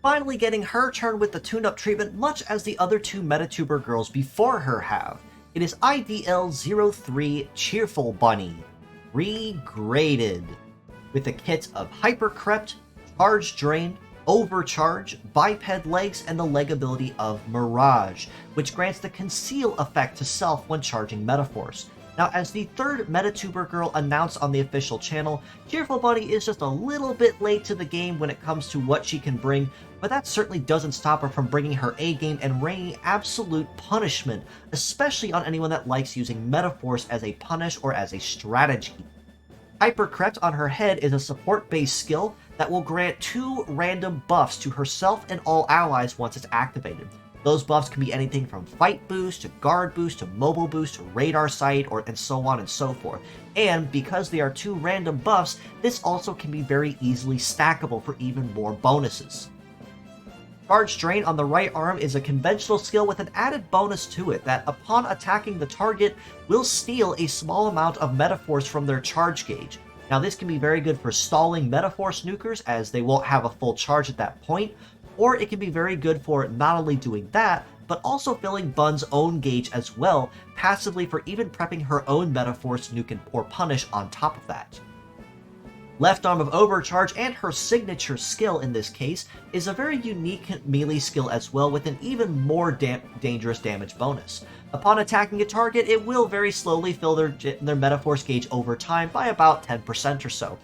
finally getting her turn with the Tuneup Treatment much as the other two MedaTuber girls before her have. It is IDL03 Cheerful Bunny, REGRADED, with a kit of Hypercrept, Charge Drain, Overcharge, Biped Legs, and the leg ability of Mirage, which grants the Conceal effect to self when charging Metaforce. Now, as the third MedaTuber girl announced on the official channel, Cheerful Bunny is just a little bit late to the game when it comes to what she can bring, but that certainly doesn't stop her from bringing her A-game and raining absolute punishment, especially on anyone that likes using Metaforce as a punish or as a strategy. Hypercrept on her head is a support-based skill that will grant 2 random buffs to herself and all allies once it's activated. Those buffs can be anything from fight boost to guard boost to mobile boost to radar sight and so on and so forth. And because they are 2 random buffs, this also can be very easily stackable for even more bonuses. Charge Drain on the right arm is a conventional skill with an added bonus to it that upon attacking the target will steal a small amount of Metaforce from their charge gauge. Now this can be very good for stalling Metaforce nukers as they won't have a full charge at that point, or it can be very good for not only doing that, but also filling Bun's own gauge as well, passively for even prepping her own Metaforce nuke or punish on top of that. Left arm of Overcharge and her signature skill in this case is a very unique melee skill as well with an even more dangerous damage bonus. Upon attacking a target, it will very slowly fill their Metaforce gauge over time by about 10% or so.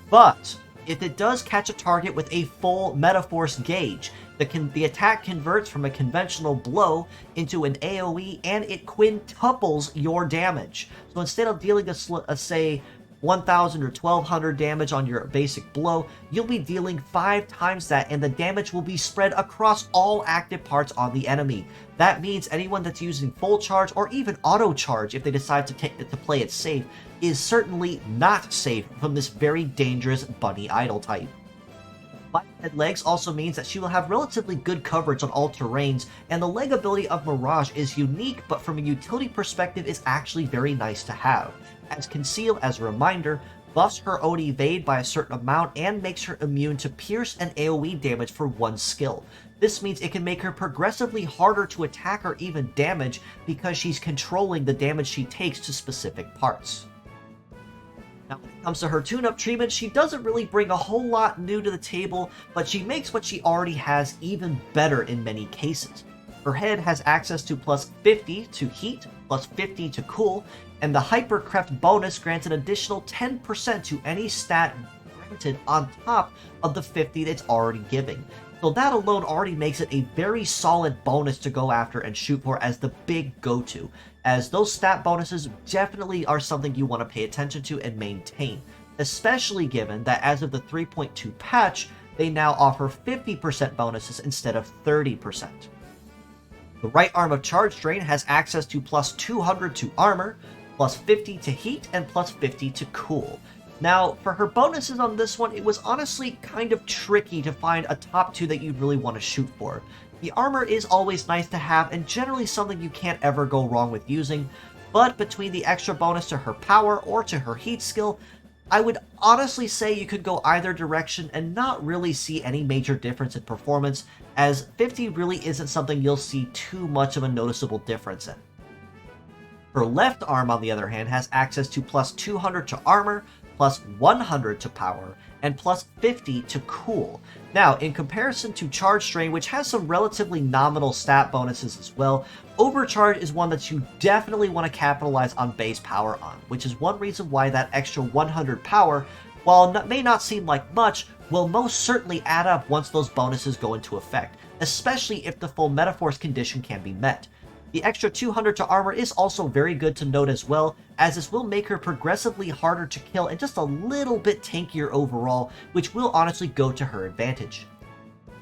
But if it does catch a target with a full Metaforce gauge, the attack converts from a conventional blow into an AoE and it quintuples your damage. So instead of dealing a say 1000 or 1200 damage on your basic blow, you'll be dealing 5 times that, and the damage will be spread across all active parts on the enemy. That means anyone that's using full charge or even auto charge if they decide to play it safe is certainly not safe from this very dangerous bunny idol type. Biped Legs also means that she will have relatively good coverage on all terrains, and the leg ability of Mirage is unique, but from a utility perspective is actually very nice to have. As Conceal, as a reminder, buffs her own evade by a certain amount and makes her immune to pierce and AoE damage for 1 skill. This means it can make her progressively harder to attack or even damage because she's controlling the damage she takes to specific parts. Now, when it comes to her Tuneup Treatment, she doesn't really bring a whole lot new to the table, but she makes what she already has even better in many cases. Her head has access to plus 50 to heat, plus 50 to cool, and the Hypercrept bonus grants an additional 10% to any stat granted on top of the 50 that it's already giving. So that alone already makes it a very solid bonus to go after and shoot for as the big go-to, as those stat bonuses definitely are something you want to pay attention to and maintain, especially given that as of the 3.2 patch, they now offer 50% bonuses instead of 30%. The right arm of Charge Drain has access to plus 200 to armor, plus 50 to heat, and plus 50 to cool. Now, for her bonuses on this one, it was honestly kind of tricky to find a top 2 that you'd really want to shoot for. The armor is always nice to have and generally something you can't ever go wrong with using, but between the extra bonus to her power or to her heat skill, I would honestly say you could go either direction and not really see any major difference in performance, as 50 really isn't something you'll see too much of a noticeable difference in. Her left arm, on the other hand, has access to plus 200 to armor, plus 100 to power, and plus 50 to cool. Now, in comparison to Charge Drain, which has some relatively nominal stat bonuses as well, Overcharge is one that you definitely want to capitalize on base power on, which is one reason why that extra 100 power, while may not seem like much, will most certainly add up once those bonuses go into effect, especially if the full Metaforce condition can be met. The extra 200 to armor is also very good to note as well, as this will make her progressively harder to kill and just a little bit tankier overall, which will honestly go to her advantage.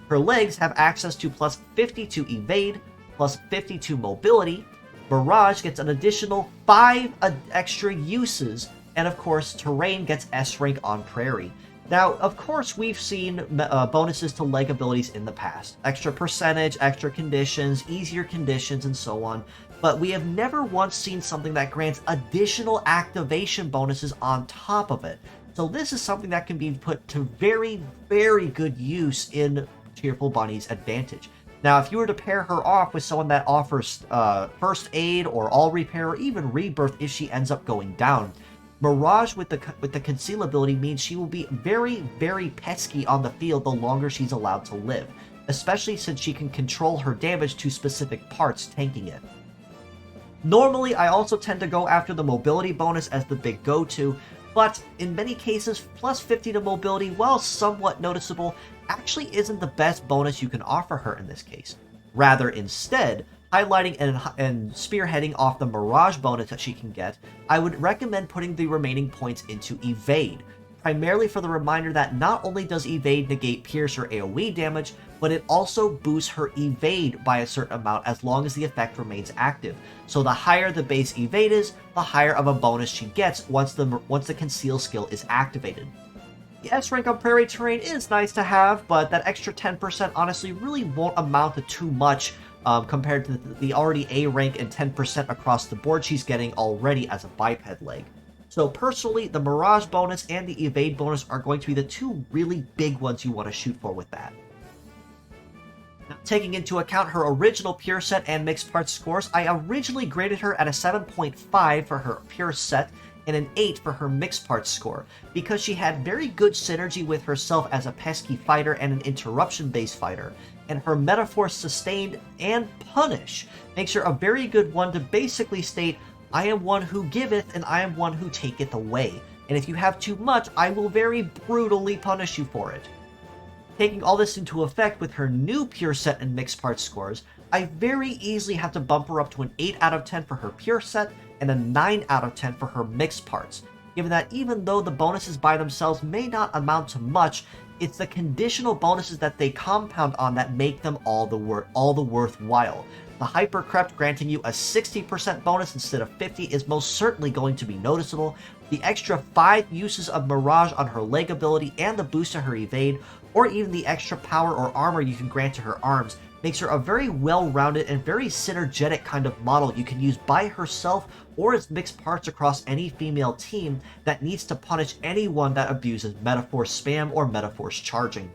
Her legs have access to plus 50 to evade, plus 50 to mobility. Mirage gets an additional 5 extra uses, and of course terrain gets S rank on Prairie. Now, of course, we've seen bonuses to leg abilities in the past. Extra percentage, extra conditions, easier conditions, and so on. But we have never once seen something that grants additional activation bonuses on top of it. So this is something that can be put to very, very good use in Cheerful Bunny's advantage. Now, if you were to pair her off with someone that offers first aid or all repair or even rebirth if she ends up going down, Mirage with the conceal ability means she will be very, very pesky on the field the longer she's allowed to live, especially since she can control her damage to specific parts, tanking it. Normally, I also tend to go after the mobility bonus as the big go-to, but in many cases, plus 50 to mobility, while somewhat noticeable, actually isn't the best bonus you can offer her in this case. Rather, instead, highlighting and spearheading off the Mirage bonus that she can get, I would recommend putting the remaining points into Evade, primarily for the reminder that not only does Evade negate Pierce or AoE damage, but it also boosts her Evade by a certain amount as long as the effect remains active. So the higher the base Evade is, the higher of a bonus she gets once the Conceal skill is activated. The S rank on Prairie Terrain is nice to have, but that extra 10% honestly really won't amount to too much compared to the already A rank and 10% across the board she's getting already as a biped leg. So personally, the Mirage bonus and the Evade bonus are going to be the two really big ones you want to shoot for with that. Now, taking into account her original pure set and mixed parts scores, I originally graded her at a 7.5 for her pure set and an 8 for her mixed parts score, because she had very good synergy with herself as a pesky fighter and an interruption-based fighter, and her Metaforce Sustained and Punish makes her a very good one to basically state, I am one who giveth, and I am one who taketh away. And if you have too much, I will very brutally punish you for it. Taking all this into effect with her new pure set and mixed parts scores, I very easily have to bump her up to an 8 out of 10 for her pure set and a 9 out of 10 for her mixed parts, given that even though the bonuses by themselves may not amount to much, it's the conditional bonuses that they compound on that make them all the worthwhile. The Hypercrept granting you a 60% bonus instead of 50 is most certainly going to be noticeable. The extra 5 uses of Mirage on her leg ability and the boost to her evade, or even the extra power or armor you can grant to her arms, makes her a very well-rounded and very synergetic kind of model you can use by herself or as mixed parts across any female team that needs to punish anyone that abuses Metaforce spam or Metaforce charging.